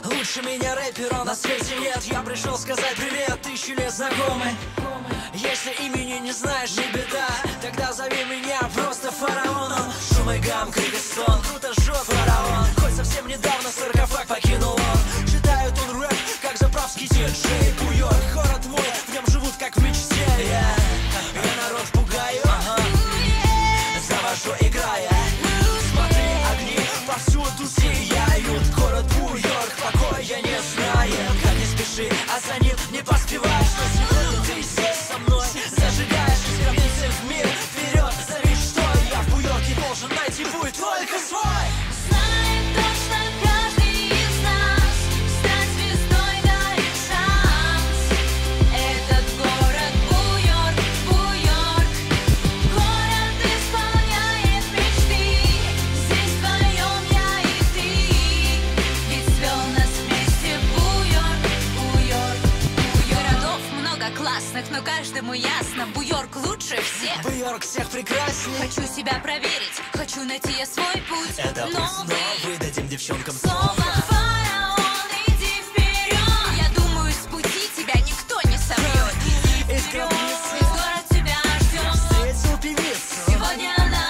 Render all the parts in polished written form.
Лучше меня рэпера на свете нет. Я пришел сказать привет, тысячи лет знакомый. Если имени не знаешь, не беда, тогда зови меня просто фараоном. Шум и гам, крик и стон, круто жжет фараон. Хоть совсем недавно саркофаг покинул он. Читает он рэп, как заправский диджей. Нью-Йорк, город мой, в нем живут как в мечте. Я народ пугаю, завожу играя. Смотри, огни повсюду сияют. Город Нью-Йорк, покоя не знает. Как не спеши, а за ним не поспеваешь. Но сегодня ты здесь со мной зажигаешь. Вернись в мир, вперед, зови, что я в Нью-Йорке должен найти будет только свой. Знает точно каждый из нас, стать звездой дает шанс. Этот город Нью-Йорк, Нью-Йорк, город исполняет мечты. Здесь вдвоем я и ты, ведь свел нас вместе Нью-Йорк, Нью-Йорк, Нью-Йорк. Городов много классных, но каждому ясно, Нью-Йорк лучше всех. Нью-Йорк всех прекрасней. Хочу себя проверить, хочу найти я свой путь. Это путь новый, дадим девчонкам Снова фараон, иди вперед. Я думаю, с пути тебя никто не собьет. Из Вперед, гробницы весь город тебя ждет. встретил певицу. Сегодня она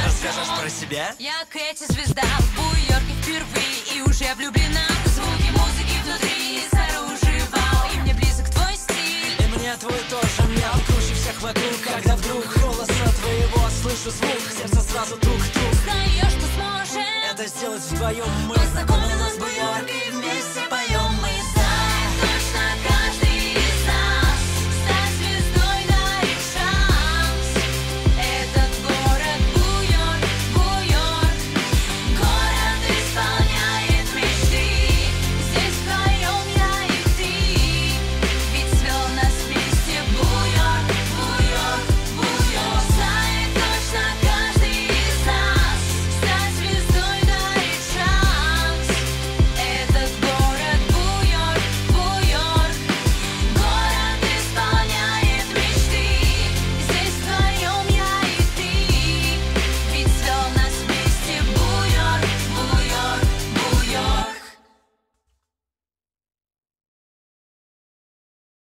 Расскажешь про зажжет. себя? Я Кэти, звезда в Нью-Йорке впервые и уже влюблена. Звуки музыки внутри снаружи вау, и мне близок твой стиль. И мне твой тоже мяу. Круче всех вокруг, когда вдруг голоса твоего слышу звук. Сердце сразу тук-тук. Знаешь, что сможем Это сделать вдвоем мы. Познакомимся